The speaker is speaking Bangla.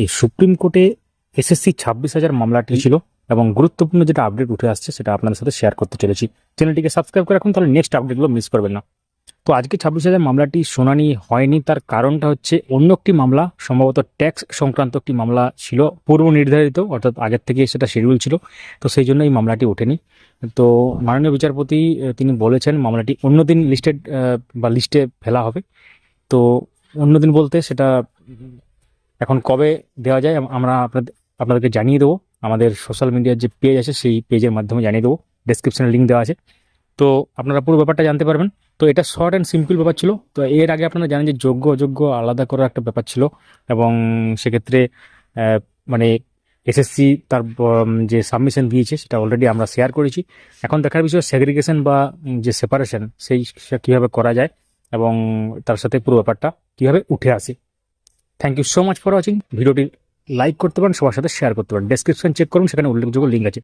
এই সুপ্রিম কোর্টে এসএসসি 26,000 মামলাটি ছিল এবং গুরুত্বপূর্ণ যেটা আপডেট উঠে আসছে সেটা আপনাদের সাথে শেয়ার করতে চলেছি। চ্যানেলটিকে সাবস্ক্রাইব করে রাখুন, তাহলে নেক্সট আপডেটগুলো মিস করবেন না। তো আজকে 26,000 মামলাটি শুনানি হয়নি, তার কারণটা হচ্ছে অন্য একটি মামলা, সম্ভবত ট্যাক্স সংক্রান্ত একটি মামলা ছিল পূর্ব নির্ধারিত, অর্থাৎ আগের থেকে সেটা শিডিউল ছিল, তো সেই জন্য এই মামলাটি ওঠেনি। তো মাননীয় বিচারপতি তিনি বলেছেন মামলাটি অন্যদিন লিস্টে ফেলা হবে। তো অন্যদিন বলতে সেটা এখন কবে দেওয়া যায় আমরা আপনাদেরকে জানিয়ে দেবো। আমাদের সোশ্যাল মিডিয়ার যে পেজ আছে সেই পেজের মাধ্যমে জানিয়ে দেবো, ডেসক্রিপশনে লিঙ্ক দেওয়া আছে, তো আপনারা পুরো ব্যাপারটা জানতে পারবেন। তো এটা শর্ট অ্যান্ড সিম্পল ব্যাপার ছিল। তো এর আগে আপনারা জানেন যে যোগ্য অযোগ্য আলাদা করার একটা ব্যাপার ছিল, এবং সেক্ষেত্রে আহ, মানে এসএসসি তার যে সাবমিশন দিয়েছে সেটা অলরেডি আমরা শেয়ার করেছি। এখন দেখার বিষয় সেগ্রিগেশন বা যে সেপারেশন সেটা কীভাবে করা যায় এবং তার সাথে পুরো ব্যাপারটা কীভাবে উঠে আসে। Thank you so much for watching. ভিডিওটি লাইক করতে পারেন, সবার সাথে শেয়ার করতে পারেন, ডেসক্রিপশন চেক করুন, সেখানে উল্লেখযোগ্য লিঙ্ক আছে।